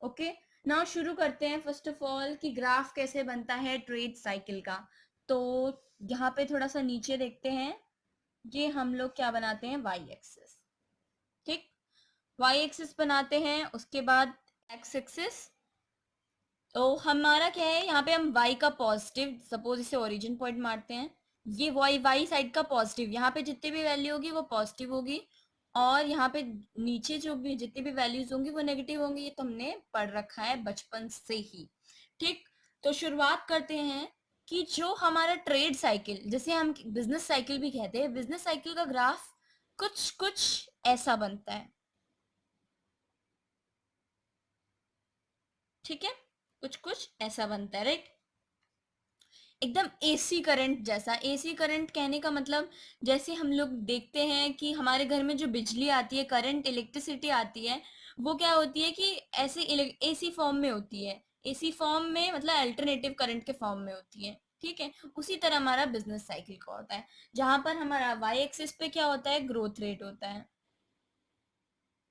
Okay, now शुरू करते हैं फर्स्ट ऑफ ऑल कि ग्राफ कैसे बनता है ट्रेड साइकिल का। तो यहाँ पे थोड़ा सा नीचे देखते हैं, ये हम लोग क्या बनाते हैं, वाई एक्सिस। ठीक, वाई एक्सिस बनाते हैं, उसके बाद एक्स एक्सिस। तो हमारा क्या है, यहाँ पे हम y का पॉजिटिव, सपोज इसे ओरिजिन पॉइंट मारते हैं, ये y साइड का पॉजिटिव, यहाँ पे जितनी भी वैल्यू होगी वो पॉजिटिव होगी, और यहाँ पे नीचे जो भी जितनी भी वैल्यूज होंगी वो नेगेटिव होंगी। ये तो हमने पढ़ रखा है बचपन से ही। ठीक, तो शुरुआत करते हैं कि जो हमारा ट्रेड साइकिल, जैसे हम बिजनेस साइकिल भी कहते हैं, बिजनेस साइकिल का ग्राफ कुछ कुछ ऐसा बनता है। ठीक है, कुछ कुछ ऐसा बनता है, राइट। एकदम एसी करंट जैसा। एसी करंट कहने का मतलब, जैसे हम लोग देखते हैं कि हमारे घर में जो बिजली आती है, करंट, इलेक्ट्रिसिटी आती है, वो क्या होती है कि ऐसे एसी फॉर्म में होती है। एसी फॉर्म में मतलब अल्टरनेटिव करंट के फॉर्म में होती है। ठीक है, उसी तरह हमारा बिजनेस साइकिल का होता है, जहां पर हमारा वाई एक्सिस पे क्या होता है, ग्रोथ रेट होता है।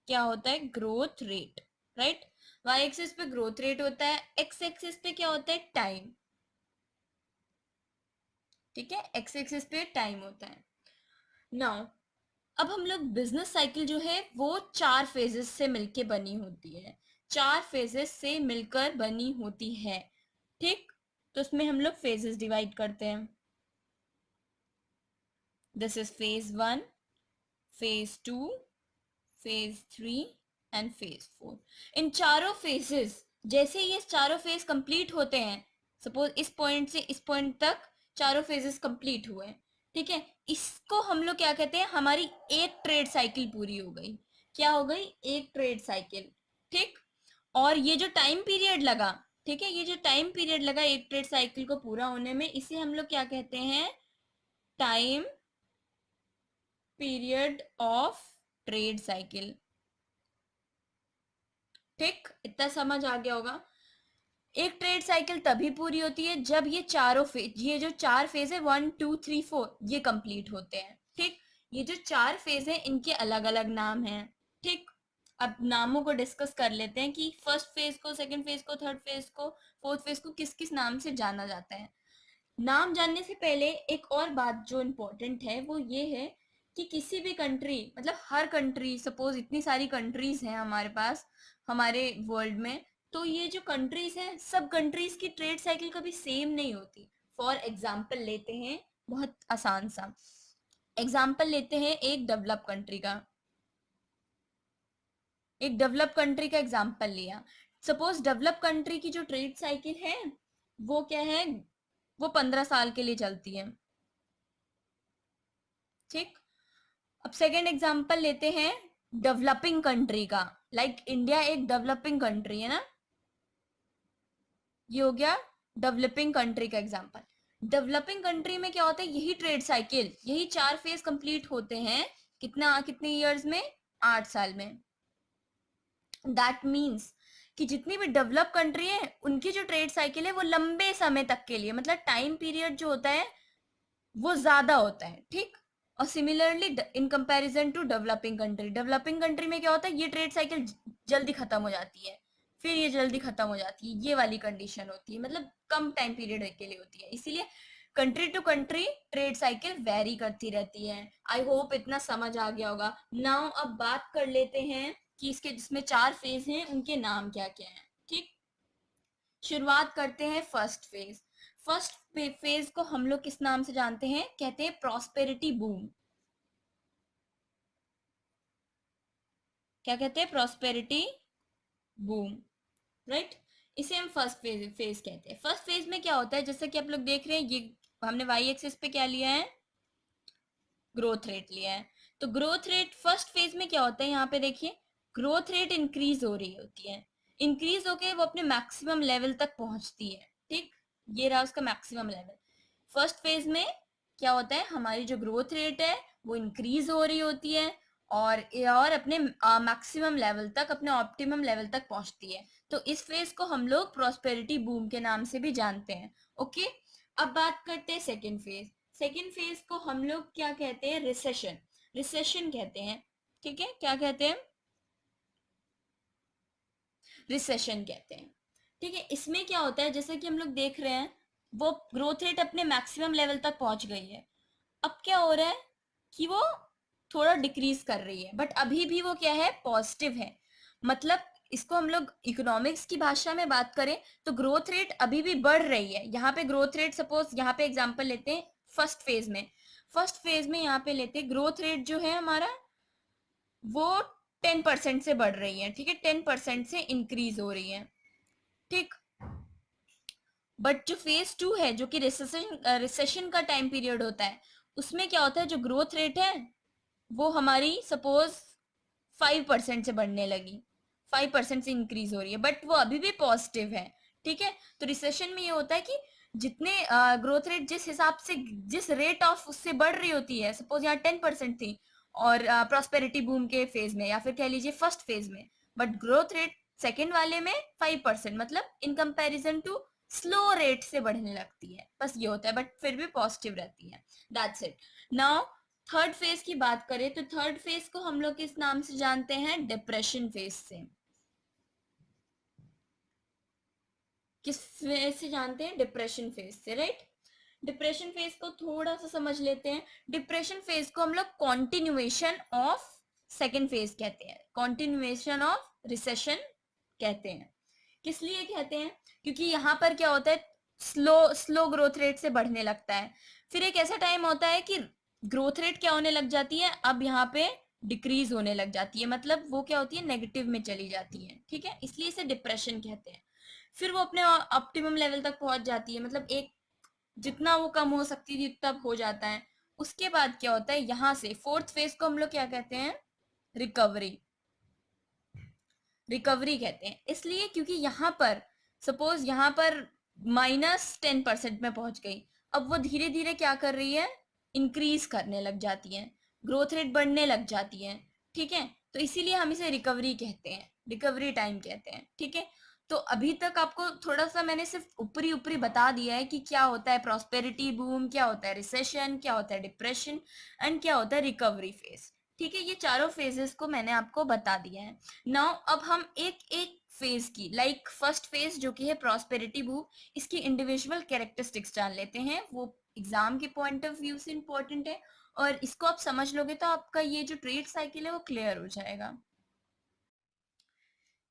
क्या होता है, growth rate, right. Y axis पे ग्रोथ रेट होता है, एक्स एक्सिस पे क्या होता है, टाइम। ठीक है, एक्स एक्सिस पे टाइम होता है। नाउ अब हम लोग बिजनेस साइकिल जो है वो 4 फेजेस से मिलके बनी होती है, 4 फेजेस से मिलकर बनी होती है। ठीक, तो उसमें हम लोग फेजेस डिवाइड करते हैं। This is phase 1, phase 2, phase 3 and phase 4। इन चारों फेजेस, जैसे ये चारों फेज कंप्लीट होते हैं, सपोज इस पॉइंट से इस पॉइंट तक चारों फेजेस कंप्लीट हुए, ठीक है, इसको हम लोग क्या कहते हैं, हमारी एक ट्रेड साइकिल पूरी हो गई। क्या हो गई, एक ट्रेड साइकिल। ठीक, और ये जो टाइम पीरियड लगा, ठीक है, ये जो टाइम पीरियड लगा एक ट्रेड साइकिल को पूरा होने में, इसे हम लोग क्या कहते हैं, time period of trade cycle. ठीक, इतना समझ आ गया होगा। एक ट्रेड साइकिल तभी पूरी होती है जब ये चारों फेज, ये जो 4 फेज है, 1 2 3 4, ये कंप्लीट होते हैं। ठीक, ये जो 4 फेज है इनके अलग अलग नाम हैं। ठीक, अब नामों को डिस्कस कर लेते हैं कि फर्स्ट फेज को, सेकंड फेज को, थर्ड फेज को, फोर्थ फेज को किस किस नाम से जाना जाता है। नाम जानने से पहले एक और बात जो इम्पोर्टेंट है वो ये है कि किसी भी कंट्री, मतलब हर कंट्री, सपोज इतनी सारी कंट्रीज हैं हमारे पास, हमारे वर्ल्ड में, तो ये जो कंट्रीज हैं, सब कंट्रीज की ट्रेड साइकिल कभी सेम नहीं होती। फॉर एग्जाम्पल लेते हैं, बहुत आसान सा एग्जाम्पल लेते हैं, एक डेवलप कंट्री का, एक डेवलप कंट्री का एग्जाम्पल लिया। सपोज डेवलप कंट्री की जो ट्रेड साइकिल है वो क्या है, वो 15 साल के लिए चलती है। ठीक, अब सेकेंड एग्जाम्पल लेते हैं डेवलपिंग कंट्री का। लाइक इंडिया एक डेवलपिंग कंट्री है ना, ये हो गया डेवलपिंग कंट्री का एग्जाम्पल। डेवलपिंग कंट्री में क्या होता है, यही ट्रेड साइकिल, यही 4 फेज कंप्लीट होते हैं, कितना, कितने ईयर्स में, 8 साल में। दैट मीन्स कि जितनी भी डेवलप कंट्री है उनकी जो ट्रेड साइकिल है वो लंबे समय तक के लिए, मतलब टाइम पीरियड जो होता है वो ज्यादा होता है। ठीक, और similarly in comparison to developing country, developing country में क्या होता है, ये ट्रेड साइकिल जल्दी खत्म हो जाती है, फिर ये जल्दी खत्म हो जाती है, ये वाली कंडीशन होती है, मतलब कम टाइम पीरियड के लिए होती है। इसीलिए country to country trade cycle vary करती रहती है। आई होप इतना समझ आ गया होगा। नाउ अब बात कर लेते हैं कि इसके जिसमें 4 फेज हैं उनके नाम क्या क्या हैं। ठीक, शुरुआत करते हैं फर्स्ट फेज। फर्स्ट फेज को हम लोग किस नाम से जानते हैं, कहते हैं प्रॉस्पेरिटी बूम। क्या कहते हैं, प्रॉस्पेरिटी बूम, राइट। इसे हम फर्स्ट फेज कहते हैं। फर्स्ट फेज में क्या होता है, जैसे कि आप लोग देख रहे हैं, ये हमने वाई एक्सिस पे क्या लिया है, ग्रोथ रेट लिया है। तो ग्रोथ रेट फर्स्ट फेज में क्या होता है, यहाँ पे देखिए ग्रोथ रेट इंक्रीज हो रही होती है, इंक्रीज होके वो अपने मैक्सिमम लेवल तक पहुंचती है। ठीक, ये रहा उसका मैक्सिमम लेवल। फर्स्ट फेज में क्या होता है, हमारी जो ग्रोथ रेट है वो इंक्रीज हो रही होती है, और अपने मैक्सिमम लेवल तक, अपने ऑप्टिमम लेवल तक पहुंचती है। तो इस फेज को हम लोग प्रॉस्पेरिटी बूम के नाम से भी जानते हैं। ओके, अब बात करते हैं सेकेंड फेज। सेकेंड फेज को हम लोग क्या कहते हैं, रिसेशन, रिसेशन कहते हैं। ठीक है, क्या कहते हैं, रिसेशन कहते हैं। ठीक है, इसमें क्या होता है, जैसे कि हम लोग देख रहे हैं वो ग्रोथ रेट अपने मैक्सिमम लेवल तक पहुंच गई है। अब क्या हो रहा है कि वो थोड़ा डिक्रीज कर रही है, बट अभी भी वो क्या है, पॉजिटिव है। मतलब इसको हम लोग इकोनॉमिक्स की भाषा में बात करें तो ग्रोथ रेट अभी भी बढ़ रही है। यहाँ पे ग्रोथ रेट, सपोज यहाँ पे एग्जांपल लेते हैं फर्स्ट फेज में यहाँ पे लेते हैं ग्रोथ रेट जो है हमारा वो 10% से बढ़ रही है। ठीक है, 10% से इंक्रीज हो रही है। ठीक, बट जो फेज 2 है जो कि रिसेशन का टाइम पीरियड होता है, उसमें क्या होता है, जो ग्रोथ रेट है वो हमारी सपोज 5% से बढ़ने लगी, 5% से इंक्रीज हो रही है, बट वो अभी भी पॉजिटिव है। ठीक है, तो रिसेशन में ये होता है कि जितने ग्रोथ रेट जिस हिसाब से, जिस रेट ऑफ उससे बढ़ रही होती है, सपोज यहाँ 10% थी और प्रॉस्पेरिटी बूम के फेज में या फिर कह लीजिए फर्स्ट फेज में, बट ग्रोथ रेट सेकेंड वाले में 5%, मतलब in comparison to slow rate से बढ़ने लगती है। बस ये होता है, बट फिर भी पॉजिटिव रहती है। That's it. Now third phase की बात करें तो थर्ड फेज को हम लोग किस नाम से जानते हैं, डिप्रेशन फेज से। किस फेज से जानते हैं, डिप्रेशन फेज से, राइट। डिप्रेशन फेज को थोड़ा सा समझ लेते हैं। डिप्रेशन फेज को हम लोग कॉन्टिन्यूएशन ऑफ सेकेंड फेज कहते हैं, कॉन्टिन्यूएशन ऑफ रिसेशन कहते हैं। किस लिए कहते हैं, क्योंकि यहाँ पर क्या होता है, स्लो ग्रोथ रेट से बढ़ने लगता है। फिर एक ऐसा टाइम होता है कि ग्रोथ रेट क्या होने लग जाती है, अब यहाँ पे डिक्रीज होने लग जाती है, मतलब वो क्या होती है, नेगेटिव में चली जाती है। ठीक है, इसलिए इसे डिप्रेशन कहते हैं। फिर वो अपने ऑप्टिमम लेवल तक पहुंच जाती है, मतलब एक जितना वो कम हो सकती थी तब हो जाता है। उसके बाद क्या होता है, यहाँ से फोर्थ फेज को हम लोग क्या कहते हैं, रिकवरी। रिकवरी कहते हैं इसलिए क्योंकि यहाँ पर सपोज यहाँ पर -10% में पहुंच गई, अब वो धीरे धीरे क्या कर रही है, इंक्रीज करने लग जाती है, ग्रोथ रेट बढ़ने लग जाती है। ठीक है, तो इसीलिए हम इसे रिकवरी कहते हैं, रिकवरी टाइम कहते हैं। ठीक है, तो अभी तक आपको थोड़ा सा मैंने सिर्फ ऊपरी ऊपरी बता दिया है कि क्या होता है प्रॉस्पेरिटी बूम, क्या होता है रिसेशन, क्या होता है डिप्रेशन एंड क्या होता है रिकवरी फेज। ठीक है, ये चारों फेजेस को मैंने आपको बता दिया है। नाउ अब हम एक एक फेज की, लाइक फर्स्ट फेज जो कि है प्रॉस्पेरिटी बूम, इसकी इंडिविजुअल कैरेक्टरिस्टिक्स जान लेते हैं। वो एग्जाम के पॉइंट ऑफ व्यू से इंपॉर्टेंट है और इसको आप समझ लोगे तो आपका ये जो ट्रेड साइकिल है वो क्लियर हो जाएगा।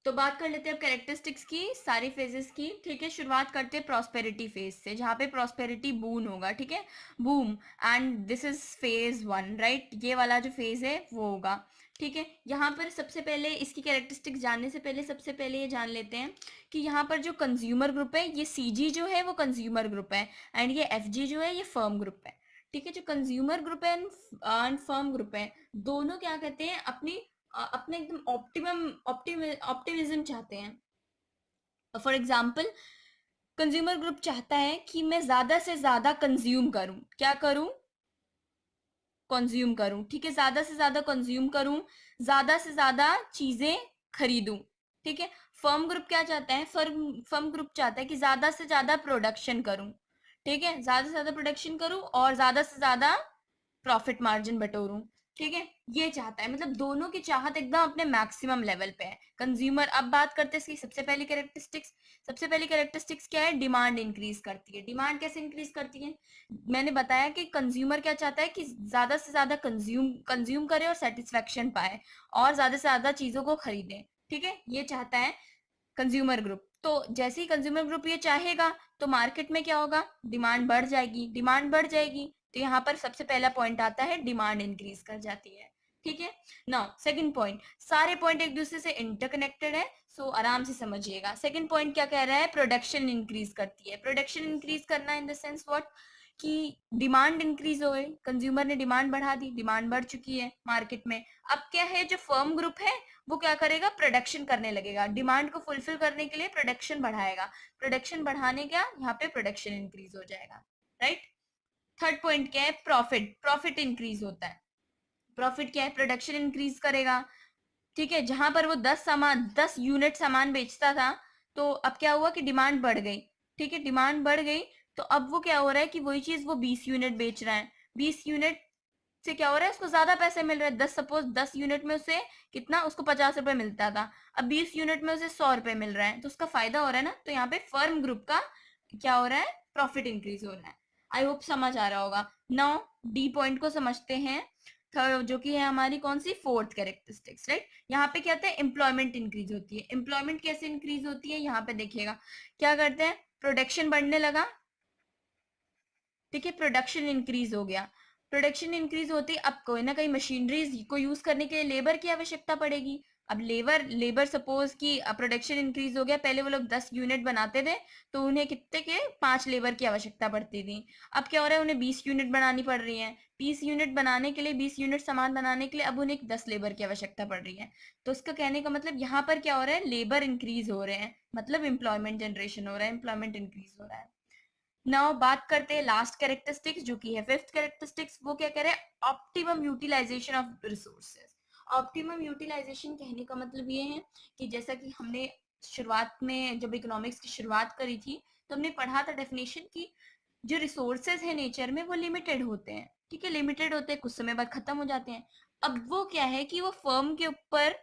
तो बात कर लेते हैं अब कैरेक्टरिस्टिक्स की सारी फेजेस की। ठीक है, शुरुआत करते हैं प्रॉस्पेरिटी फेज से, जहाँ पे प्रॉस्पेरिटी बूम होगा। ठीक है, boom, and this is phase 1, right. ये वाला जो फेज है वो होगा। ठीक है, यहाँ पर सबसे पहले इसकी कैरेक्टरिस्टिक्स जानने से पहले सबसे पहले ये जान लेते हैं कि यहाँ पर जो कंज्यूमर ग्रुप है, ये CG जो है वो कंज्यूमर ग्रुप है एंड ये FG जो है ये फर्म ग्रुप है। ठीक है, जो कंज्यूमर ग्रुप है एंड फर्म ग्रुप है, दोनों क्या कहते हैं, अपने एकदम ऑप्टिमिज्म चाहते हैं। फॉर एग्जाम्पल, कंज्यूमर ग्रुप चाहता है कि मैं ज्यादा से ज्यादा कंज्यूम करूं, क्या करूं, कंज्यूम करूं। ठीक है, ज्यादा से ज्यादा कंज्यूम करूं, ज्यादा से ज्यादा चीजें खरीदूं। ठीक है, फर्म ग्रुप क्या चाहता है, फर्म ग्रुप चाहता है कि ज्यादा से ज्यादा प्रोडक्शन करूं। ठीक है, ज्यादा से ज्यादा प्रोडक्शन करूं और ज्यादा से ज्यादा प्रॉफिट मार्जिन बटोरूं। ठीक है, ये चाहता है, मतलब दोनों की चाहत एकदम अपने मैक्सिमम लेवल पे है। कंज्यूमर, अब बात करते हैं इसकी सबसे पहली कैरेक्टरिस्टिक्स। सबसे पहली कैरेक्टरिस्टिक्स क्या है, डिमांड इंक्रीज करती है। डिमांड कैसे इंक्रीज करती है, मैंने बताया कि कंज्यूमर क्या चाहता है कि ज्यादा से ज्यादा कंज्यूम करे और सेटिस्फेक्शन पाए और ज्यादा से ज्यादा चीजों को खरीदे। ठीक है, ये चाहता है कंज्यूमर ग्रुप। तो जैसे ही कंज्यूमर ग्रुप ये चाहेगा तो मार्केट में क्या होगा, डिमांड बढ़ जाएगी। डिमांड बढ़ जाएगी तो यहाँ पर सबसे पहला पॉइंट आता है, डिमांड इंक्रीज कर जाती है। ठीक है, नाउ सेकंड पॉइंट, सारे पॉइंट एक दूसरे से इंटरकनेक्टेड है, सो आराम से समझिएगा। सेकंड पॉइंट क्या कह रहा है, प्रोडक्शन इंक्रीज करती है। प्रोडक्शन इंक्रीज करना इन द सेंस व्हाट, कि डिमांड इंक्रीज हो गई, कंज्यूमर ने डिमांड बढ़ा दी, डिमांड बढ़ चुकी है मार्केट में। अब क्या है, जो फर्म ग्रुप है वो क्या करेगा, प्रोडक्शन करने लगेगा, डिमांड को फुलफिल करने के लिए प्रोडक्शन बढ़ाएगा। प्रोडक्शन बढ़ाने का यहाँ पे प्रोडक्शन इंक्रीज हो जाएगा, राइट। थर्ड पॉइंट क्या है, प्रॉफिट। प्रॉफिट इंक्रीज होता है। प्रॉफिट क्या है, प्रोडक्शन इंक्रीज करेगा। ठीक है, जहां पर वो 10 यूनिट सामान बेचता था, तो अब क्या हुआ कि डिमांड बढ़ गई। ठीक है, डिमांड बढ़ गई तो अब वो क्या हो रहा है कि वही चीज वो 20 यूनिट बेच रहा है। 20 यूनिट से क्या हो रहा है, उसको ज्यादा पैसे मिल रहे हैं। 10 यूनिट में उसे कितना, उसको 50 रुपए मिलता था, अब 20 यूनिट में उसे 100 रुपए मिल रहा है, तो उसका फायदा हो रहा है ना। तो यहाँ पे फर्म ग्रुप का क्या हो रहा है, प्रॉफिट इंक्रीज हो रहा है। आई होप समझ आ रहा होगा। नाउ डी पॉइंट को समझते हैं, जो कि है हमारी कौन सी, फोर्थ कैरेक्टरिस्टिक्स, राइट। यहाँ पे क्या होता है, एम्प्लॉयमेंट इंक्रीज होती है। एम्प्लॉयमेंट कैसे इंक्रीज होती है, यहाँ पे देखिएगा क्या करते हैं, प्रोडक्शन बढ़ने लगा, ठीक है, प्रोडक्शन इंक्रीज हो गया। प्रोडक्शन इंक्रीज होती, अब कोई ना कोई मशीनरीज को यूज करने के लिए लेबर की आवश्यकता पड़ेगी। अब लेबर सपोज कि प्रोडक्शन इंक्रीज हो गया, पहले वो लोग 10 यूनिट बनाते थे, तो उन्हें कितने के 5 लेबर की आवश्यकता पड़ती थी। अब क्या हो रहा है, उन्हें 20 यूनिट बनानी पड़ रही है। 20 यूनिट बनाने के लिए, 20 यूनिट सामान बनाने के लिए अब उन्हें 10 लेबर की आवश्यकता पड़ रही है। तो उसका कहने का मतलब यहाँ पर क्या हो रहा है, लेबर इंक्रीज हो रहे हैं, मतलब एम्प्लॉयमेंट जनरेशन हो रहा है, एम्प्लॉयमेंट इंक्रीज हो रहा है। नाउ बात करते हैं लास्ट कैरेक्टरिस्टिक्स, जो कि है फिफ्थ कैरेक्टरिस्टिक्स। वो क्या कह रहे हैं, optimum utilisation of resources. Optimum utilisation कहने का मतलब ये है कि जैसा कि हमने शुरुआत में जब इकोनॉमिक्स की शुरुआत करी थी, तो हमने पढ़ा था डेफिनेशन की जो रिसोर्सेज है नेचर में वो लिमिटेड होते हैं, ठीक है, लिमिटेड होते हैं, कुछ समय बाद खत्म हो जाते हैं। अब वो क्या है कि वो फर्म के ऊपर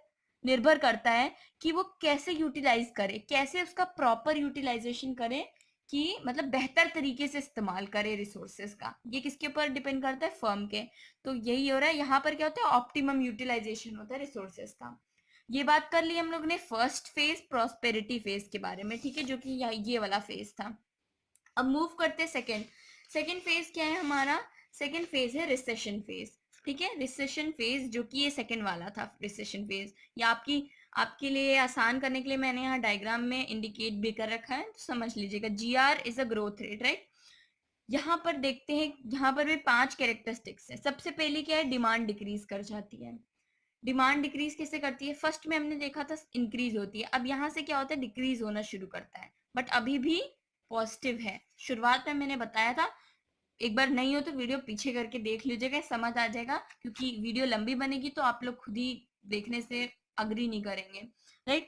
निर्भर करता है कि वो कैसे यूटिलाइज करे, कैसे उसका प्रॉपर यूटिलाइजेशन करे, कि मतलब बेहतर तरीके से इस्तेमाल करे रिसोर्सेज का। ये किसके ऊपर डिपेंड करता है, फर्म के। तो यही हो रहा है, यहाँ पर क्या होता है, ऑप्टिमम यूटिलाइजेशन होता है रिसोर्सेज का। ये बात कर ली हम लोग ने फर्स्ट फेज, प्रॉस्पेरिटी फेज के बारे में, ठीक है, जो कि ये वाला फेज था। अब मूव करते हैं सेकेंड। सेकेंड फेज क्या है हमारा, सेकेंड फेज है रिसेशन फेज, ठीक है, रिसेशन फेज, जो कि ये सेकेंड वाला था रिसेशन फेज। या आपके लिए आसान करने के लिए मैंने यहाँ डायग्राम में इंडिकेट भी कर रखा है, तो समझ लीजिएगा। GR is a growth rate, right. यहाँ पर देखते हैं, यहाँ पर भी 5 कैरेक्टरिस्टिक्स है। सबसे पहले क्या है, डिमांड डिक्रीज कर जाती है। डिमांड डिक्रीज कैसे करती है, फर्स्ट में हमने देखा था इंक्रीज होती है, अब यहाँ से क्या होता है, डिक्रीज होना शुरू करता है, बट अभी भी पॉजिटिव है। शुरुआत में मैंने बताया था, एक बार नहीं हो तो वीडियो पीछे करके देख लीजिएगा, समझ आ जाएगा, क्योंकि वीडियो लंबी बनेगी तो आप लोग खुद ही देखने से अग्री नहीं करेंगे, राइट।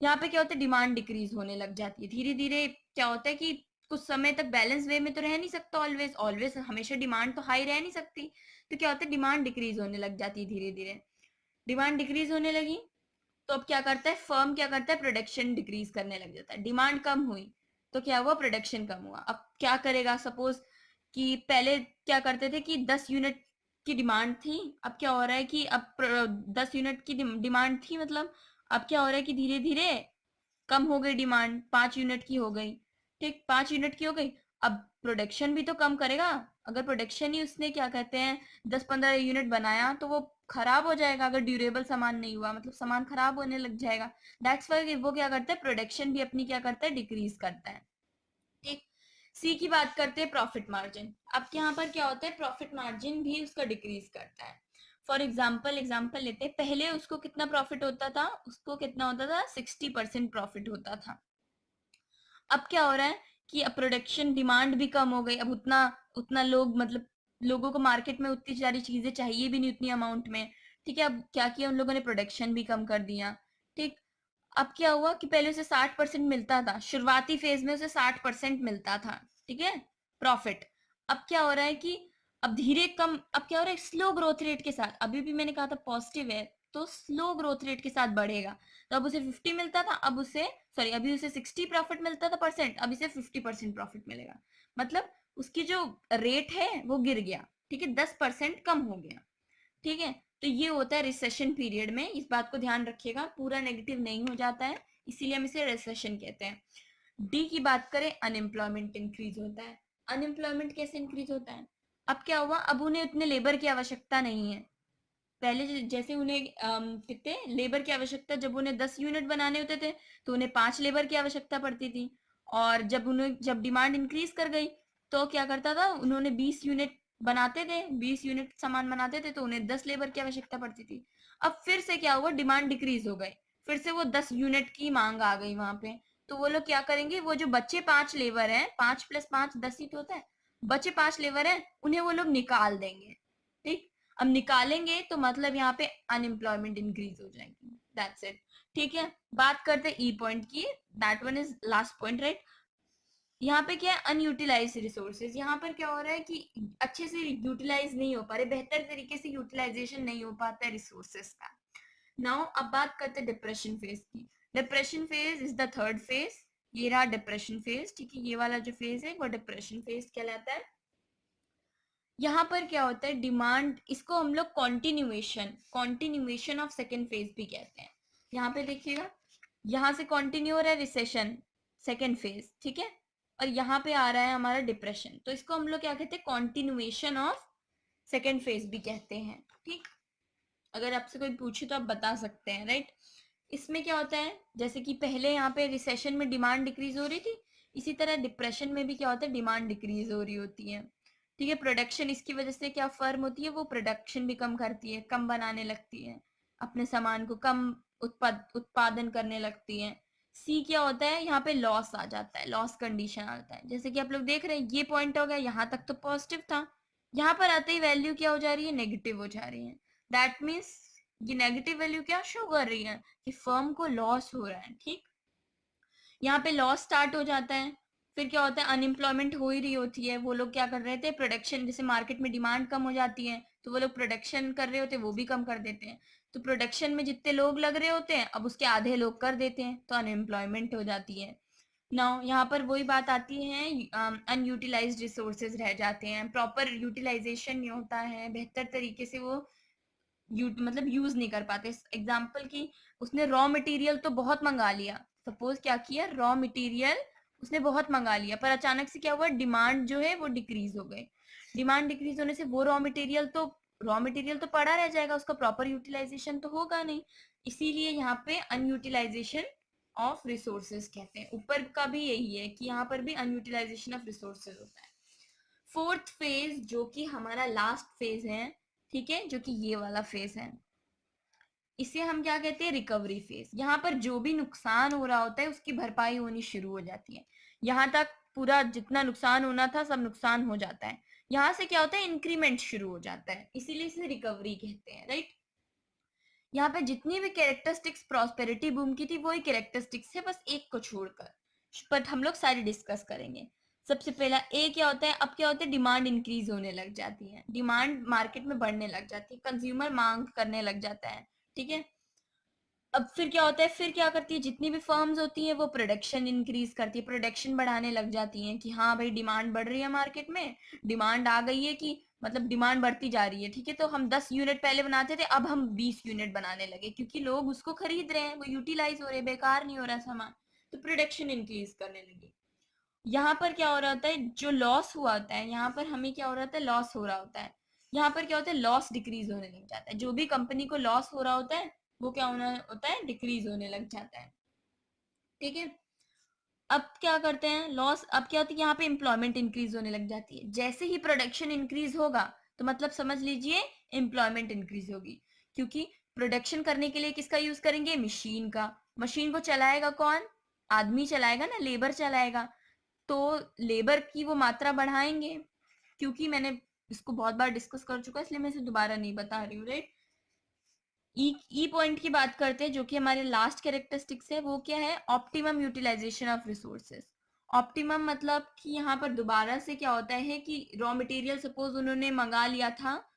यहाँ पे क्या होता है, डिमांड डिक्रीज होने लग जाती है धीरे धीरे। क्या होता है कि कुछ समय तक बैलेंस वे में तो रह नहीं सकता, ऑलवेज ऑलवेज हमेशा डिमांड तो हाई रह नहीं सकती। तो क्या होता है, डिमांड डिक्रीज होने लग जाती है धीरे धीरे। डिमांड डिक्रीज होने लगी, तो अब क्या करता है फर्म, क्या करता है, प्रोडक्शन डिक्रीज करने लग जाता है। डिमांड कम हुई तो क्या हुआ, प्रोडक्शन कम हुआ। अब क्या करेगा, सपोज कि पहले क्या करते थे कि 10 यूनिट की डिमांड थी, अब क्या हो रहा है कि अब 10 यूनिट की डिमांड थी, मतलब अब क्या हो रहा है कि धीरे धीरे कम हो गई डिमांड, 5 यूनिट की हो गई, ठीक, 5 यूनिट की हो गई। अब प्रोडक्शन भी तो कम करेगा। अगर प्रोडक्शन ही उसने क्या कहते हैं 10-15 यूनिट बनाया, तो वो खराब हो जाएगा। अगर ड्यूरेबल सामान नहीं हुआ, मतलब सामान खराब होने लग जाएगा। दैट्स वाई वो क्या करता है, प्रोडक्शन भी अपनी क्या करता है, डिक्रीज करता है, ठीक। सी की बात करते हैं, प्रॉफिट मार्जिन। अब यहाँ पर क्या होता है, प्रॉफिट मार्जिन भी उसका डिक्रीज करता है। फॉर एग्जाम्पल लेते हैं, पहले उसको कितना प्रॉफिट होता था, उसको कितना होता था, 60% प्रॉफिट होता था। अब क्या हो रहा है कि अब प्रोडक्शन डिमांड भी कम हो गई, अब उतना उतना लोग, मतलब लोगों को मार्केट में उतनी सारी चीजें चाहिए भी नहीं उतनी अमाउंट में, ठीक है। अब क्या किया उन लोगों ने, प्रोडक्शन भी कम कर दिया, ठीक। अब क्या हुआ कि पहले उसे 60% मिलता था, शुरुआती फेज में उसे 60% मिलता था, ठीक है, प्रॉफिट। अब क्या हो रहा है कि अब धीरे कम, अब क्या हो रहा है, स्लो ग्रोथ रेट के साथ, अभी भी मैंने कहा था पॉजिटिव है, तो स्लो ग्रोथ रेट के साथ बढ़ेगा। तो अब उसे 50 मिलता था, अब उसे, सॉरी, अभी उसे 60 प्रॉफिट मिलता था परसेंट, अब इसे 50% प्रॉफिट मिलेगा। मतलब उसकी जो रेट है वो गिर गया, ठीक है, 10% कम हो गया, ठीक है। तो ये होता है रिसेशन पीरियड में, इस बात को ध्यान रखिएगा, पूरा नेगेटिव नहीं हो जाता है, इसीलिए हम इसे रिसेशन कहते हैं। डी की बात करें, अनएम्प्लॉयमेंट इंक्रीज होता है। अनएम्प्लॉयमेंट कैसे इंक्रीज होता है, अब क्या हुआ, अब उन्हें उतने लेबर की आवश्यकता नहीं है। पहले जैसे उन्हें कितने लेबर की आवश्यकता, जब उन्हें 10 यूनिट बनाने होते थे तो उन्हें 5 लेबर की आवश्यकता पड़ती थी। और जब डिमांड इंक्रीज कर गई, तो क्या करता था, उन्होंने 20 यूनिट बनाते थे, 20 यूनिट सामान बनाते थे, तो उन्हें 10 लेबर की आवश्यकता पड़ती थी। अब फिर से क्या हुआ, डिमांड डिक्रीज हो गई, फिर से वो 10 यूनिट की मांग आ गई वहां पे। तो वो लोग क्या करेंगे, वो जो बच्चे 5 लेबर हैं, 5 + 5 10 ही तो होता है, बच्चे 5 लेबर हैं, उन्हें वो लोग निकाल देंगे, ठीक। अब निकालेंगे तो मतलब यहाँ पे अनएम्प्लॉयमेंट इंक्रीज हो जाएगी, दैट्स इट, ठीक है। बात करते हैं ई पॉइंट की, that one is last point, right. यहाँ पे क्या है, अनयूटिलाइज रिसोर्सेज। यहाँ पर क्या हो रहा है कि अच्छे से यूटिलाइज नहीं हो पा रहे, बेहतर तरीके से यूटिलाइजेशन नहीं हो पाता है रिसोर्सेज का। नाउ अब बात करते हैं डिप्रेशन फेज की। Depression phase is the third phase. ये रहा डिप्रेशन फेज, ठीक है। ये वाला जो फेज है वो डिप्रेशन फेज कहलाता है। यहाँ पर क्या होता है, डिमांड, इसको हम लोग कॉन्टिन्यूएशन ऑफ सेकेंड फेज भी कहते हैं। यहाँ पे देखिएगा, यहाँ से कॉन्टिन्यू हो रहा है रिसेशन, सेकेंड फेज, ठीक है। और यहाँ पे आ रहा है हमारा डिप्रेशन, तो इसको हम लोग क्या कहते हैं, कॉन्टिन्यूएशन ऑफ सेकेंड फेज भी कहते हैं, ठीक। अगर आपसे कोई पूछे तो आप बता सकते हैं, राइट। इसमें क्या होता है, जैसे कि पहले यहाँ पे रिसेशन में डिमांड डिक्रीज हो रही थी, इसी तरह डिप्रेशन में भी क्या होता है, डिमांड डिक्रीज हो रही होती है, ठीक है। प्रोडक्शन, इसकी वजह से क्या फर्म होती है, वो प्रोडक्शन भी कम करती है, कम बनाने लगती है अपने सामान को, कम उत्पादन करने लगती है। सी क्या होता है, यहाँ पे लॉस आ जाता है, लॉस कंडीशन आता है। जैसे कि आप लोग देख रहे हैं, ये पॉइंट हो गया, यहाँ तक तो पॉजिटिव था, यहाँ पर आते ही वैल्यू क्या हो जा रही है, नेगेटिव हो जा रही है। दैट मीन्स ये नेगेटिव वैल्यू क्या शो कर रही है, कि फर्म को लॉस हो रहा है, ठीक। यहाँ पे लॉस स्टार्ट हो जाता है। फिर क्या होता है, अनएम्प्लॉयमेंट हो ही रही होती है, वो लोग क्या कर रहे थे, प्रोडक्शन, जैसे मार्केट में डिमांड कम हो जाती है तो वो लोग प्रोडक्शन कर रहे होते हैं, वो भी कम कर देते हैं। तो प्रोडक्शन में जितने लोग लग रहे होते हैं, अब उसके आधे लोग कर देते हैं, तो अनएम्प्लॉयमेंट हो जाती है। नाउ यहाँ पर वही बात आती है, अनयूटिलाइज्ड रिसोर्सेज रह जाते हैं, प्रॉपर यूटिलाइजेशन नहीं होता है, बेहतर तरीके से वो मतलब यूज नहीं कर पाते। एग्जाम्पल की, उसने रॉ मटेरियल तो बहुत मंगा लिया, सपोज क्या किया, रॉ मटेरियल उसने बहुत मंगा लिया, पर अचानक से क्या हुआ, डिमांड जो है वो डिक्रीज हो गई। डिमांड डिक्रीज होने से वो रॉ मटेरियल तो पड़ा रह जाएगा, उसका प्रॉपर यूटिलाइजेशन तो होगा नहीं। इसीलिए यहाँ पे अनयूटिलाइजेशन ऑफ रिसोर्सेज कहते हैं। ऊपर का भी यही है कि यहाँ पर भी अनयूटिलाइजेशन ऑफ रिसोर्सेज होता है। फोर्थ फेज जो कि हमारा लास्ट फेज है, ठीक है, जो कि ये वाला फेज है, इसे हम क्या कहते हैं, रिकवरी फेज। यहाँ पर जो भी नुकसान हो रहा होता है उसकी भरपाई होनी शुरू हो जाती है। यहाँ तक पूरा जितना नुकसान होना था सब नुकसान हो जाता है, यहाँ से क्या होता है, इंक्रीमेंट शुरू हो जाता है, इसीलिए इसे रिकवरी कहते हैं, राइट। यहाँ पे जितनी भी कैरेक्टरिस्टिक्स प्रॉस्पेरिटी बूम की थी वही कैरेक्टरिस्टिक्स है, बस एक को छोड़कर, बट हम लोग सारी डिस्कस करेंगे। सबसे पहला ए क्या होता है, अब क्या होता है, डिमांड इंक्रीज होने लग जाती है, डिमांड मार्केट में बढ़ने लग जाती है, कंज्यूमर मांग करने लग जाता है, ठीक है। अब फिर क्या होता है, फिर क्या करती है, जितनी भी फर्म्स होती हैं वो प्रोडक्शन इंक्रीज करती है, प्रोडक्शन बढ़ाने लग जाती हैं कि हाँ भाई डिमांड बढ़ रही है मार्केट में, डिमांड आ गई है, कि मतलब डिमांड बढ़ती जा रही है, ठीक है। तो हम 10 यूनिट पहले बनाते थे, अब हम 20 यूनिट बनाने लगे, क्योंकि लोग उसको खरीद रहे हैं, वो यूटिलाइज हो रहे हैं, बेकार नहीं हो रहा सामान, तो प्रोडक्शन इंक्रीज करने लगी। यहाँ पर क्या हो रहा होता है, जो लॉस हुआ होता है, यहाँ पर हमें क्या हो रहा होता है, लॉस हो रहा होता है। यहाँ पर क्या होता है, लॉस डिक्रीज होने लग जाता है, जो भी कंपनी को लॉस हो रहा होता है वो क्या होना होता है, डिक्रीज होने लग जाता है, ठीक है। अब क्या करते हैं, लॉस, अब क्या होता है, यहाँ पे एम्प्लॉयमेंट इंक्रीज होने लग जाती है। जैसे ही प्रोडक्शन इंक्रीज होगा तो मतलब समझ लीजिए एम्प्लॉयमेंट इंक्रीज होगी, क्योंकि प्रोडक्शन करने के लिए किसका यूज करेंगे, मशीन का। मशीन को चलाएगा कौन, आदमी चलाएगा ना, लेबर चलाएगा। तो लेबर की वो मात्रा बढ़ाएंगे, क्योंकि मैंने इसको बहुत बार डिस्कस कर चुका है, इसलिए मैं इसे दोबारा नहीं बता रही हूँ, राइट। ई पॉइंट की बात करते हैं, जो कि हमारे लास्ट कैरेक्टरिस्टिक्स है, वो क्या है, optimum utilisation of resources. Optimum मतलब कि यहाँ पर दोबारा से क्या होता है कि रॉ मटेरियल सपोज उन्होंने मंगा लिया था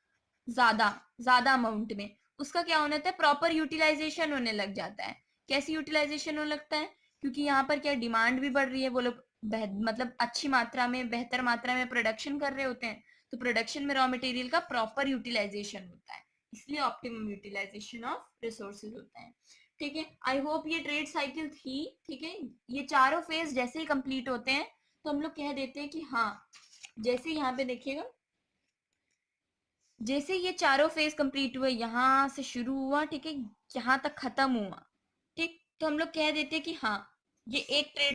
ज्यादा ज्यादा अमाउंट में, उसका क्या होना था, प्रॉपर यूटिलाइजेशन होने लग जाता है। कैसे यूटिलाइजेशन होने लगता है, क्योंकि यहाँ पर क्या डिमांड भी बढ़ रही है, वो लोग मतलब अच्छी मात्रा में, बेहतर मात्रा में प्रोडक्शन कर रहे होते हैं, तो प्रोडक्शन में रॉ मटेरियल का प्रॉपर यूटिलाइजेशन होता है, इसलिए ऑप्टिमम यूटिलाइजेशन ऑफ रिसोर्सेज होता है, ठीक है। आई होप ये ट्रेड साइकिल थी, ठीक है। ये चारों फेज जैसे ही कंप्लीट होते हैं तो हम लोग कह देते हैं कि हाँ, जैसे यहाँ पे देखिएगा, जैसे ये चारों फेज कंप्लीट हुए, यहाँ से शुरू हुआ, ठीक है, यहाँ तक खत्म हुआ, ठीक, तो हम लोग कह देते हैं कि हाँ, ये एक ट्रेड